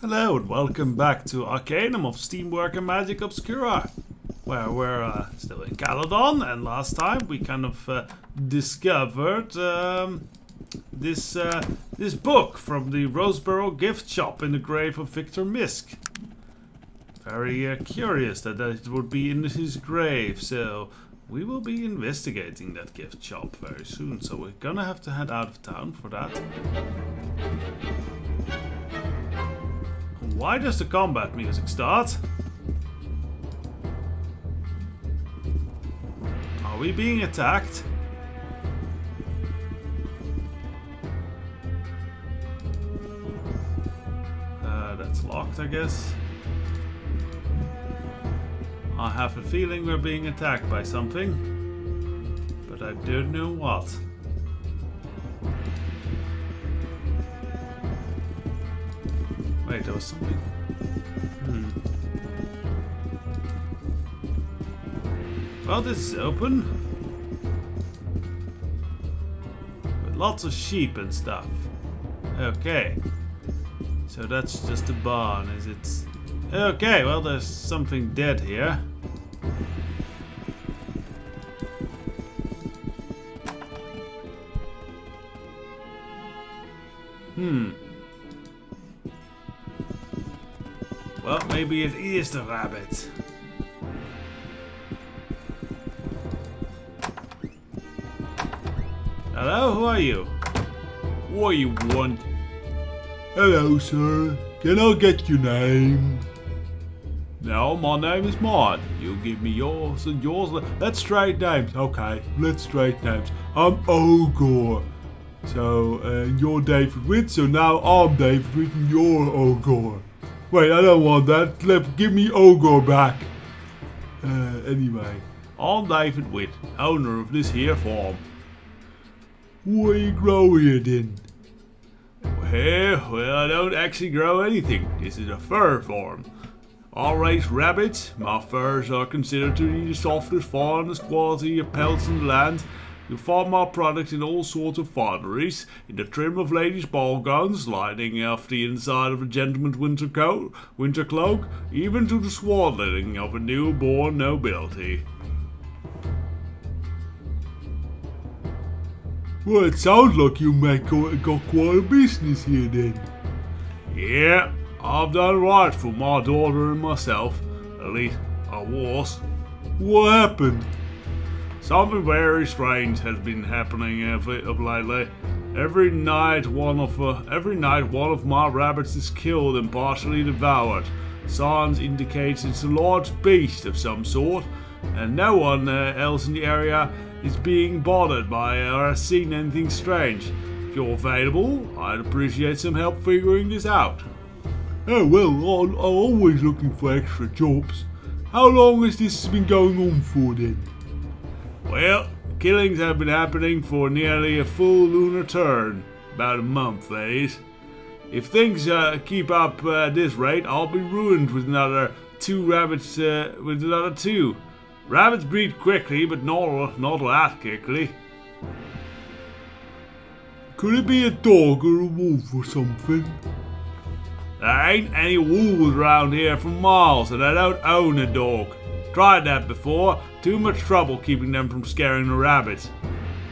Hello and welcome back to Arcanum of Steamwork and Magic Obscura, where we're still in Caladon, and last time we kind of discovered this book from the Roseboro gift shop in the grave of Victor Misk. Very curious that it would be in his grave, so we will be investigating that gift shop very soon, so we're gonna have to head out of town for that. Why does the combat music start? Are we being attacked? That's locked, I guess. I have a feeling we're being attacked by something, but I don't know what. Wait, there was something. Well, this is open. With lots of sheep and stuff. Okay. So that's just a barn, is it? Okay, well, there's something dead here. Well, maybe it is the rabbit. Hello, who are you? What do you want? Hello, sir. Can I get your name? No, my name is Mart. You give me yours and yours. Let's trade names. Okay, let's trade names. I'm Ogre. So, you're David Witt, so now I'm David Witt and you're Ogre. Wait, I don't want that. Give me Ogre back. Anyway. I'm David Witt, owner of this here farm. What are you growing it in? Well, I don't actually grow anything. This is a fur farm. I raise rabbits. My furs are considered to be the softest, finest quality of pelts in the land. You find my products in all sorts of fineries, in the trim of ladies' ball gowns, lining off the inside of a gentleman's winter cloak, even to the swaddling of a newborn nobility. Well, it sounds like you got quite a business here then. Yeah, I've done right for my daughter and myself. At least I was. What happened? Something very strange has been happening of lately. Every night one of my rabbits is killed and partially devoured. Signs indicate it's a large beast of some sort, and no one else in the area is being bothered by or has seen anything strange. If you're available, I'd appreciate some help figuring this out. Oh well, I'm always looking for extra jobs. How long has this been going on for then? Well, killings have been happening for nearly a full lunar turn. About a month, that is. If things keep up at this rate, I'll be ruined with another two rabbits, Rabbits breed quickly, but not that quickly. Could it be a dog or a wolf or something? There ain't any wolves around here for miles, and I don't own a dog. Tried that before. Too much trouble keeping them from scaring the rabbits.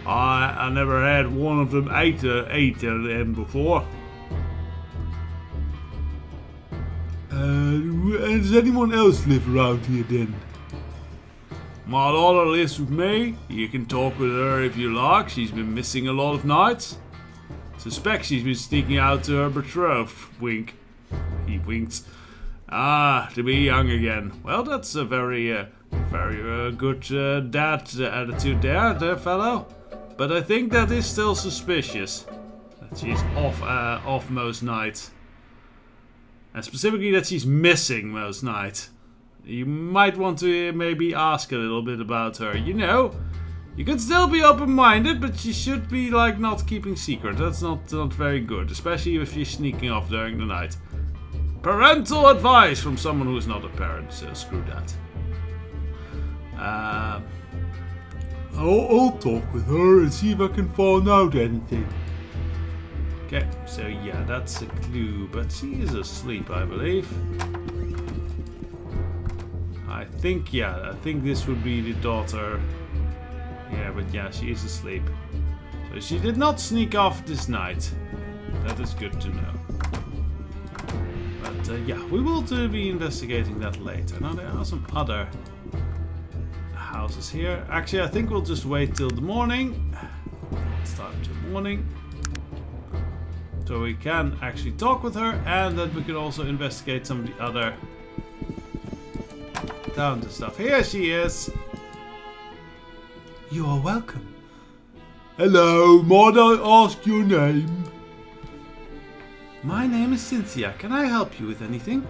I never had one of them ate them before. Does anyone else live around here then? My daughter lives with me. You can talk with her if you like. She's been missing a lot of nights. Suspect she's been sneaking out to her betrothed. Wink. He winks. To be young again. Well, that's a very good dad attitude there, fellow. But I think that is still suspicious. That she's off most nights. And specifically that she's missing most nights. You might want to maybe ask a little bit about her. You know, you can still be open-minded, but you should be like not keeping secret. That's not very good, especially if you're sneaking off during the night. Parental advice from someone who is not a parent, so screw that. I'll talk with her and see if I can find out anything. Okay, so yeah, that's a clue, but she is asleep, I believe. I think this would be the daughter. Yeah, but yeah, she is asleep. So she did not sneak off this night. That is good to know. But yeah, we will be investigating that later. Now there are some other houses here. Actually, I think we'll just wait till the morning. It's time till morning. So we can actually talk with her, and then we can also investigate some of the other towns and stuff. Here she is. You are welcome. Hello, might I ask your name? My name is Cynthia. Can I help you with anything?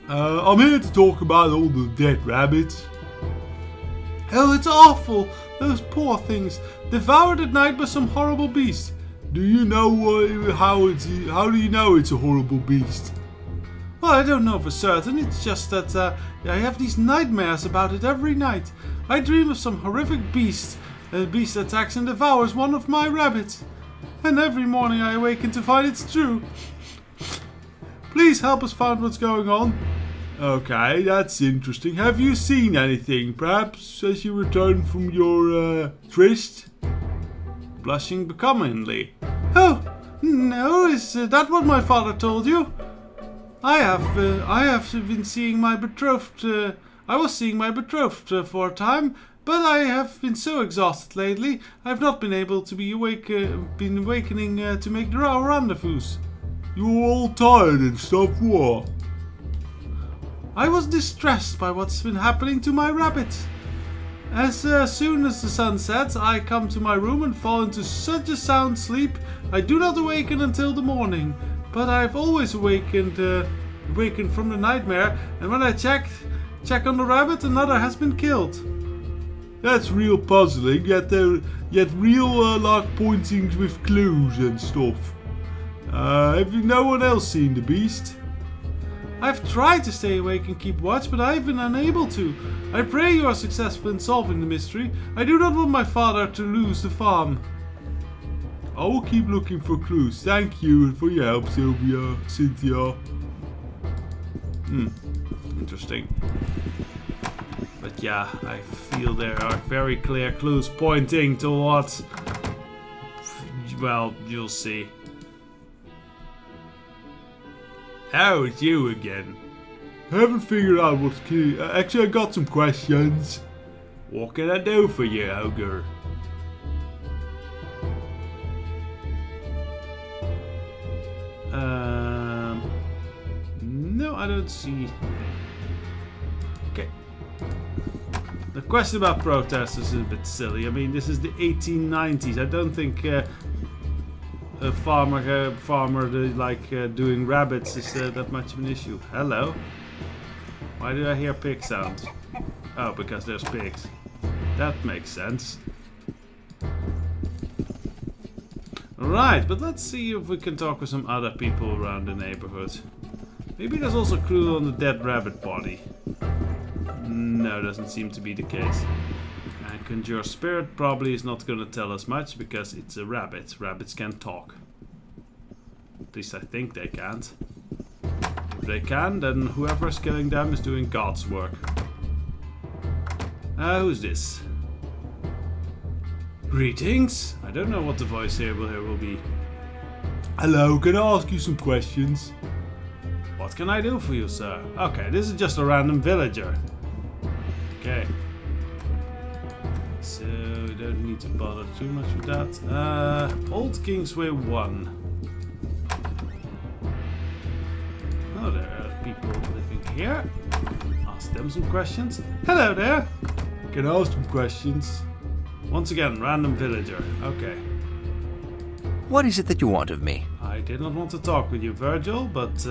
I'm here to talk about all the dead rabbits. Oh, it's awful. Those poor things. Devoured at night by some horrible beast. Do you know how do you know it's a horrible beast? Well, I don't know for certain. It's just that I have these nightmares about it every night. I dream of some horrific beast. A beast attacks and devours one of my rabbits. And every morning I awaken to find it's true. Please help us find what's going on. Okay, that's interesting. Have you seen anything, perhaps, as you return from your tryst? Blushing becomingly. Oh, no, is that what my father told you? I have been seeing my betrothed. I was seeing my betrothed for a time, but I have been so exhausted lately. I have not been able to be awakening to make the rendezvous. You're all tired and stuff, what? I was distressed by what's been happening to my rabbits. As soon as the sun sets, I come to my room and fall into such a sound sleep, I do not awaken until the morning. But I've always awakened from the nightmare, and when I check on the rabbit, another has been killed. That's real puzzling, yet real like pointings with clues and stuff. Have no one else seen the beast? I've tried to stay awake and keep watch, but I've been unable to. I pray you are successful in solving the mystery. I do not want my father to lose the farm. I will keep looking for clues. Thank you for your help, Cynthia. Interesting. But yeah, I feel there are very clear clues pointing towards... Well, you'll see. Oh, it's you again. I haven't figured out what's key. Actually, I got some questions. What can I do for you, ogre? No, I don't see. Okay. The question about protesters is a bit silly. I mean, this is the 1890s. I don't think a farmer doing rabbits is that much of an issue. Hello. Why do I hear pig sounds? Oh, because there's pigs. That makes sense. Right, but let's see if we can talk with some other people around the neighborhood. Maybe there's also a clue on the dead rabbit body. No, doesn't seem to be the case. And Conjure Spirit probably is not going to tell us much because it's a rabbit. Rabbits can't talk. At least I think they can't. If they can, then whoever is killing them is doing God's work. Who's this? Greetings. I don't know what the voice here will be. Hello, can I ask you some questions? What can I do for you, sir? Okay, this is just a random villager. Okay. So, we don't need to bother too much with that. Old Kingsway 1. Oh, there are people living here. Ask them some questions. Hello there. Can I ask some questions? Once again, random villager. Okay. What is it that you want of me? I did not want to talk with you, Virgil, but...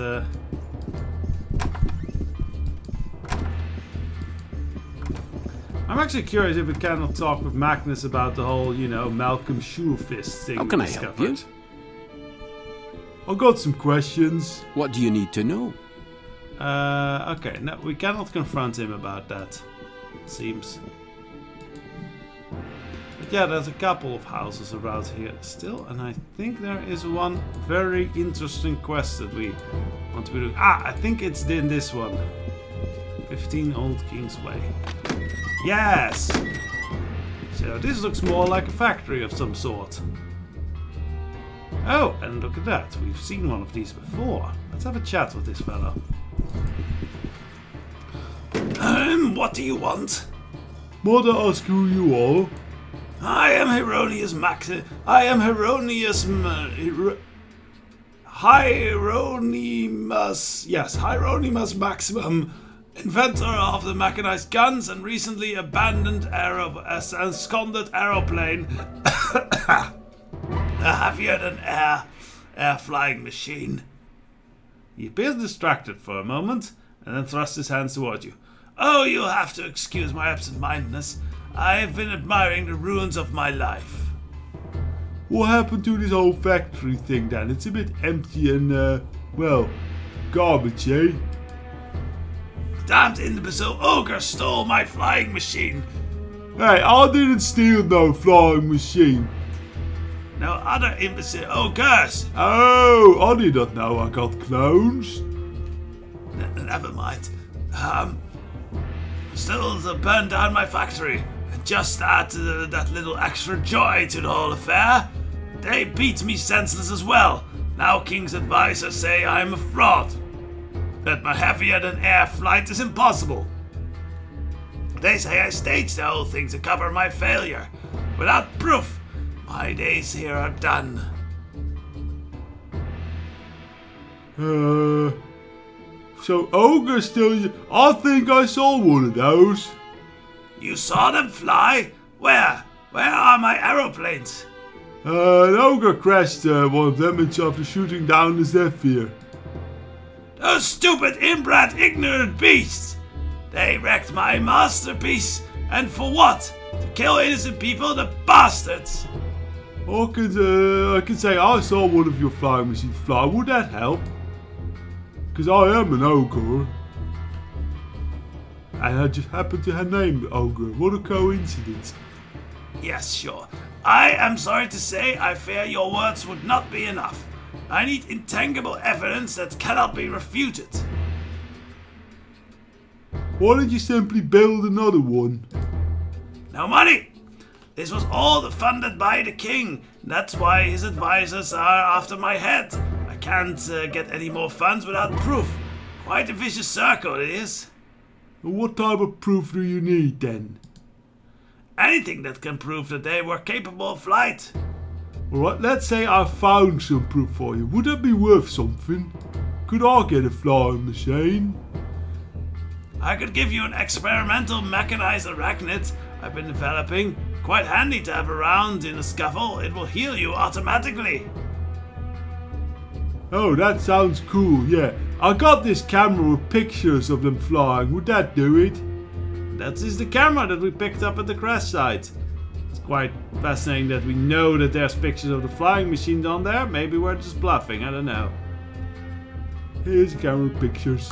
I'm actually curious if we cannot talk with Magnus about the whole, you know, Malcolm Shoefist thing. How can I help you? I got some questions. What do you need to know? Okay, no, we cannot confront him about that. Seems. yeah, there's a couple of houses around here still, and I think there is one very interesting quest that we want to be doing. Ah, I think it's in this one. 15 Old King's Way. Yes! So this looks more like a factory of some sort. Oh, and look at that. We've seen one of these before. Let's have a chat with this fellow. What do you want? Might I ask who you are? I am Hieronymus Hieronymus Maximum, inventor of the mechanized guns and recently abandoned absconded aeroplane. A heavier than air flying machine. He appears distracted for a moment and then thrusts his hands toward you. Oh, you'll have to excuse my absent-mindedness. I've been admiring the ruins of my life. What happened to this whole factory thing then? It's a bit empty and, well, garbage, eh? Damned imbecile ogre stole my flying machine. Hey, I didn't steal no flying machine. No other imbecile ogres. Oh, I did not know I got clones. Never mind. Still, they burned down my factory. And just to add that little extra joy to the whole affair, they beat me senseless as well. Now King's advisors say I'm a fraud. That my heavier-than-air flight is impossible. They say I staged the whole thing to cover my failure. Without proof, my days here are done. So ogre still... I think I saw one of those. You saw them fly? Where? Where are my aeroplanes? An ogre crashed one of them after shooting down the Zephyr. Those stupid, inbred, ignorant beasts! They wrecked my masterpiece, and for what? To kill innocent people, the bastards! I can say I saw one of your flying machines fly. Would that help? Because I am an ogre. And I just happen to have named Ogre. What a coincidence. Yes, sure. I am sorry to say I fear your words would not be enough. I need intangible evidence that cannot be refuted. Why don't you simply build another one? No money! This was all funded by the king. That's why his advisors are after my head. I can't get any more funds without proof. Quite a vicious circle it is. What type of proof do you need then? Anything that can prove that they were capable of flight. Alright, let's say I found some proof for you. Would that be worth something? Could I get a flying machine? I could give you an experimental mechanized arachnid I've been developing. Quite handy to have around in a scuffle. It will heal you automatically. Oh, that sounds cool, yeah. I got this camera with pictures of them flying. Would that do it? That is the camera that we picked up at the crash site. It's quite fascinating that we know that there's pictures of the flying machine on there. Maybe we're just bluffing, I don't know. Here's the camera with pictures.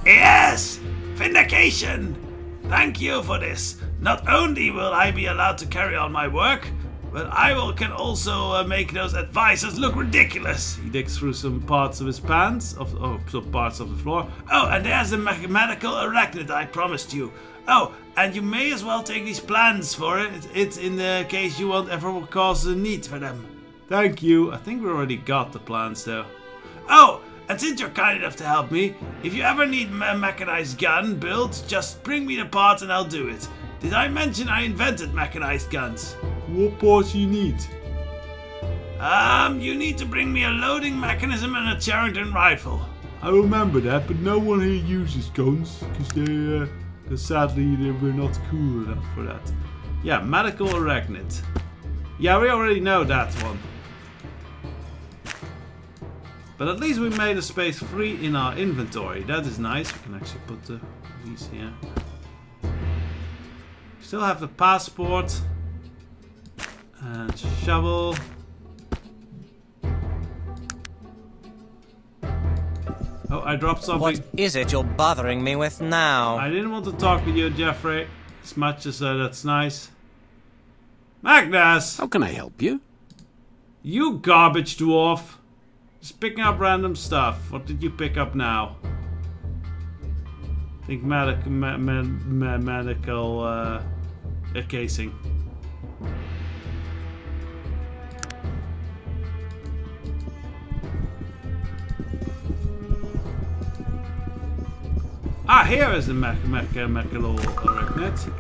Yes! Vindication! Thank you for this. Not only will I be allowed to carry on my work, but I can also make those advisors look ridiculous. He digs through some parts of his pants, some parts of the floor. Oh, and there's the mathematical arachnid I promised you. Oh, and you may as well take these plans for it. It's in the case you won't ever cause a need for them. Thank you. I think we already got the plans though. Oh, and since you're kind enough to help me, if you ever need a mechanized gun built, just bring me the parts and I'll do it. Did I mention I invented mechanized guns? What parts do you need? You need to bring me a loading mechanism and a Charrington rifle. I remember that, but no one here uses guns, because sadly we're not cool enough for that. Yeah, medical arachnid. Yeah, we already know that one. But at least we made a space free in our inventory. That is nice. We can actually put these here. Still have the passport. And shovel. Oh, I dropped something. What is it you're bothering me with now? I didn't want to talk with you, Jeffrey. As much as that's nice. Magnus! How can I help you? You garbage dwarf! Just picking up random stuff. What did you pick up now? I think medical casing. Ah, here is the mechanical arachnid.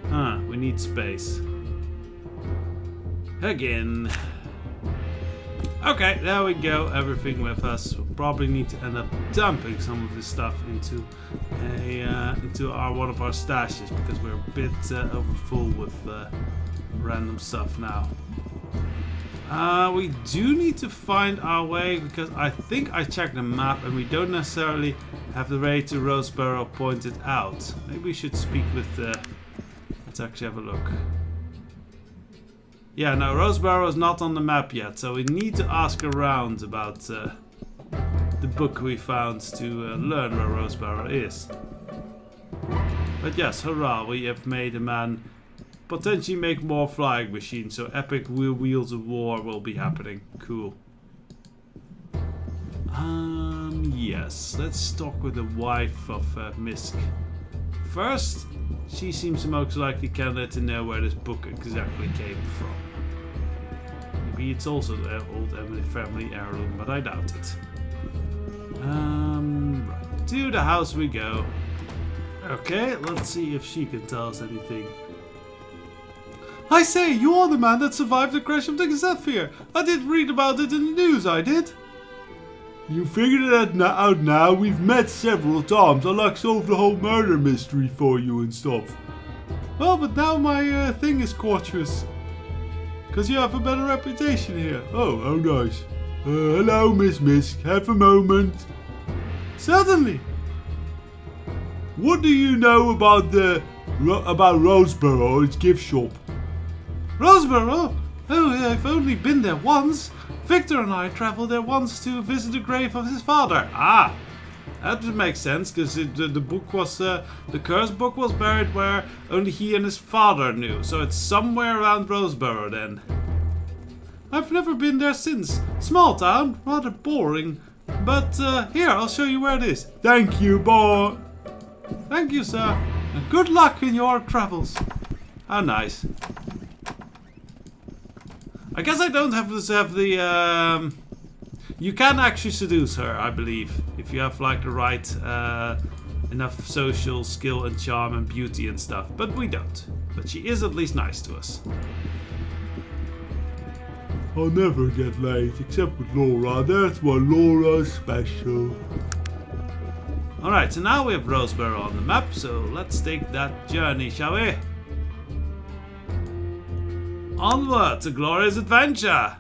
Huh, we need space. Again. Okay, there we go. Everything with us. We'll probably need to end up dumping some of this stuff into one of our stashes because we're a bit overfull with random stuff now. We do need to find our way because I think I checked the map and we don't necessarily have the way to Roseboro pointed out. Maybe we should speak with let's actually have a look. Yeah, no, Roseboro is not on the map yet, so we need to ask around about the book we found to learn where Roseboro is. But yes, hurrah, we have made a man potentially make more flying machines, so epic wheels of war will be happening. Cool. Yes, let's talk with the wife of Misk. First, she seems the most likely candidate to know where this book exactly came from. Maybe it's also the old Emily family heirloom, but I doubt it. Right, to the house we go. Okay, let's see if she can tell us anything. I say, you are the man that survived the crash of the Zephyr. I did read about it in the news, I did. You figured it out now. We've met several times. I like solve the whole murder mystery for you and stuff. Well, but now my thing is cautious. Because you have a better reputation here. Oh, how nice. Hello, Miss Misk. Have a moment. Certainly. What do you know about Roseboro, its gift shop? Roseboro? Oh, I've only been there once. Victor and I traveled there once to visit the grave of his father. Ah, that would make sense, because the book was the curse book was buried where only he and his father knew. So it's somewhere around Roseboro then. I've never been there since. Small town, rather boring. But here, I'll show you where it is. Thank you, boy. Thank you, sir. And good luck in your travels. How nice. I guess I don't have to have the, you can actually seduce her, I believe. If you have like the right, enough social skill and charm and beauty and stuff. But we don't. But she is at least nice to us. I'll never get laid, except with Laura. That's why Laura's special. Alright, so now we have Roseboro on the map, so let's take that journey, shall we? Onward to glorious adventure!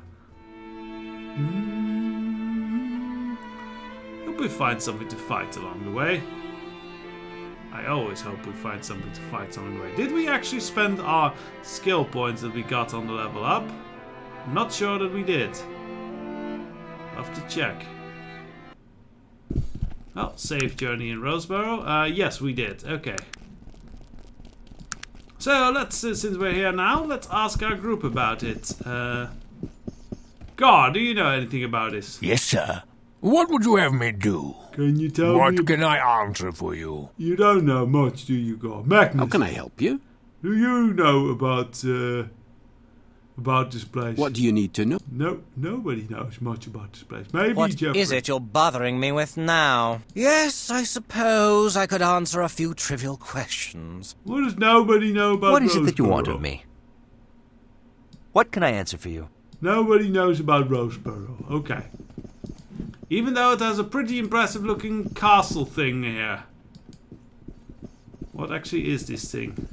Hope we find something to fight along the way. I always hope we find something to fight along the way. Did we actually spend our skill points that we got on the level up? I'm not sure that we did. I'll have to check. Oh, save journey in Roseboro. Yes, we did. Okay. So let's, since we're here now, let's ask our group about it. Gar, do you know anything about this? Yes, sir. What would you have me do? Can you tell me? What can I answer for you? You don't know much, do you, Gar? Magnus. How can I help you? Do you know about this place? What do you need to know? No, nobody knows much about this place. Maybe What Jeffrey. is it you're bothering me with now? Yes, I suppose I could answer a few trivial questions. What does nobody know about What is it that you Roseboro? want of me? What can I answer for you? Nobody knows about Roseboro. Okay. Even though it has a pretty impressive looking castle thing here. What actually is this thing?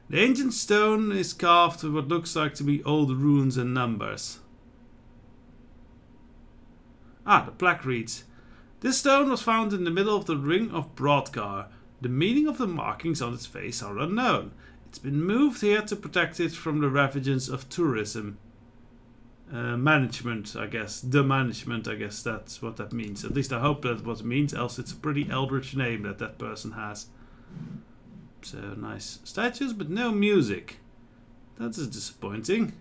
The ancient stone is carved with what looks like to be old runes and numbers. Ah, the plaque reads, "This stone was found in the middle of the ring of Broadgar. The meaning of the markings on its face are unknown. It's been moved here to protect it from the ravages of tourism." Management, I guess. The management, I guess that's what that means. At least I hope that's what it means, else it's a pretty eldritch name that person has. So nice statues, but no music. That's disappointing.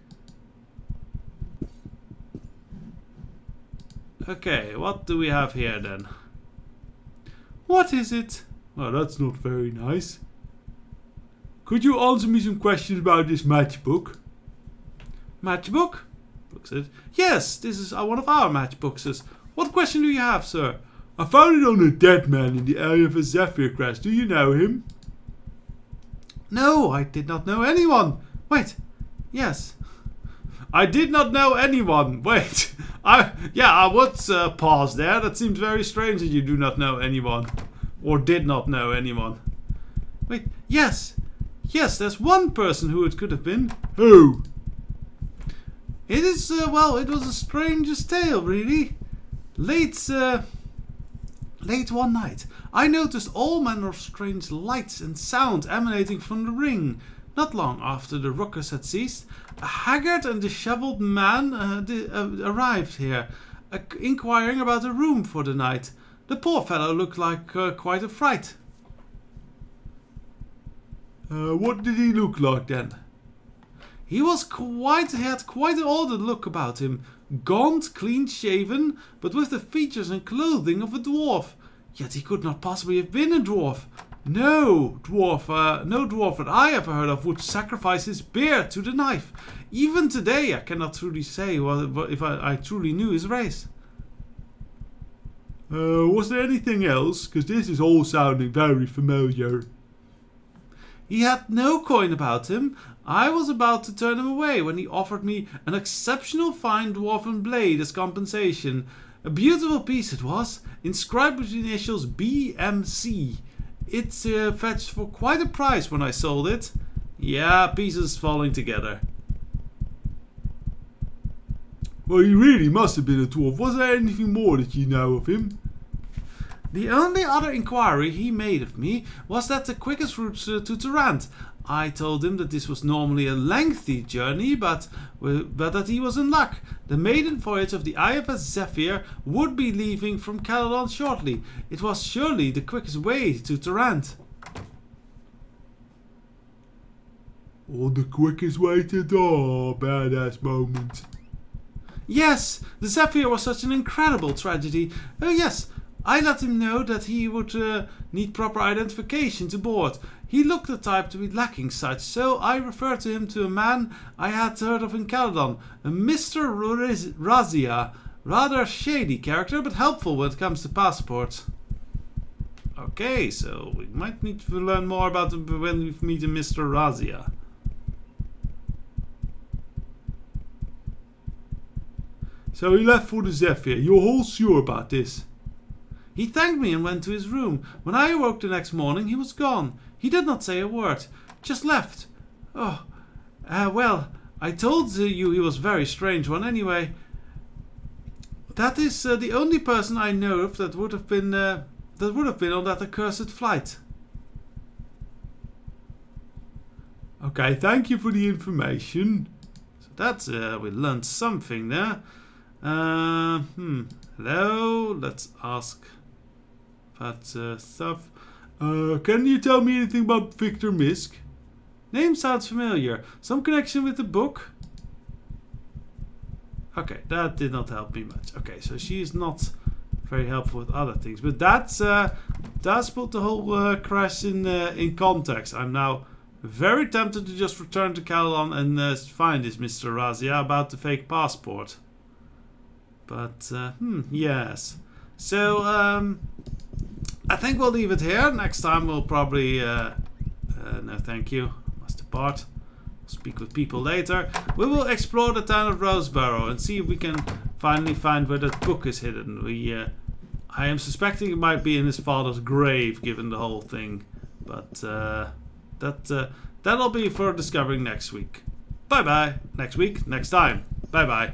Okay, what do we have here then? What is it? Oh, that's not very nice. Could you answer me some questions about this matchbook? Matchbook? Book said, yes, this is one of our matchbooks. What question do you have, sir? I found it on a dead man in the area of a Zephyr crash. Do you know him? No, I did not know anyone. Wait, yes. I did not know anyone. Wait, I would pause there. That seems very strange that you do not know anyone. Or did not know anyone. Wait, yes. Yes, there's one person who it could have been. Who? It is, well, it was a strangest tale, really. Late one night, I noticed all manner of strange lights and sounds emanating from the ring. Not long after the ruckus had ceased, a haggard and disheveled man arrived here, inquiring about a room for the night. The poor fellow looked like quite a fright. What did he look like then? He had quite an odd look about him, gaunt, clean-shaven, but with the features and clothing of a dwarf. Yet he could not possibly have been a dwarf. No dwarf that I ever heard of would sacrifice his beard to the knife. Even today, I cannot truly say if I truly knew his race. Was there anything else? Because this is all sounding very familiar. He had no coin about him. I was about to turn him away when he offered me an exceptional fine dwarven blade as compensation. A beautiful piece it was, inscribed with the initials BMC. It fetched for quite a price when I sold it. Yeah, pieces falling together. Well, he really must have been a dwarf. Was there anything more that you know of him? The only other inquiry he made of me was that the quickest route to Tarant. I told him that this was normally a lengthy journey, but that he was in luck. The maiden voyage of the IFS Zephyr would be leaving from Caladon shortly. It was surely the quickest way to Tarant. Or the quickest way to die, badass moment. Yes, the Zephyr was such an incredible tragedy. Oh yes, I let him know that he would need proper identification to board. He looked the type to be lacking such, so I referred to him to a man I had heard of in Caladon, a Mr. Razia. Rather shady character, but helpful when it comes to passports. Okay, so we might need to learn more about him when we meet a Mr. Razia. So he left for the Zephyr. You're all sure about this? He thanked me and went to his room. When I awoke the next morning, he was gone. He did not say a word. Just left. Oh, well, I told you he was a very strange one anyway. That is the only person I know of that would have been on that accursed flight. Okay, thank you for the information. So that's we learned something there. Hello. Let's ask that stuff. Can you tell me anything about Victor Misk? Name sounds familiar. Some connection with the book? Okay, that did not help me much. Okay, so she's not very helpful with other things, but that's put the whole crash in context. I'm now very tempted to just return to Caladon and find this Mr. Razia about the fake passport. But yes. So I think we'll leave it here. Next time we'll probably no, thank you. Must depart. Speak with people later. We will explore the town of Roseborough and see if we can finally find where that book is hidden. I am suspecting it might be in his father's grave, given the whole thing. But that'll be for discovering next week. Bye bye. Next week, next time. Bye bye.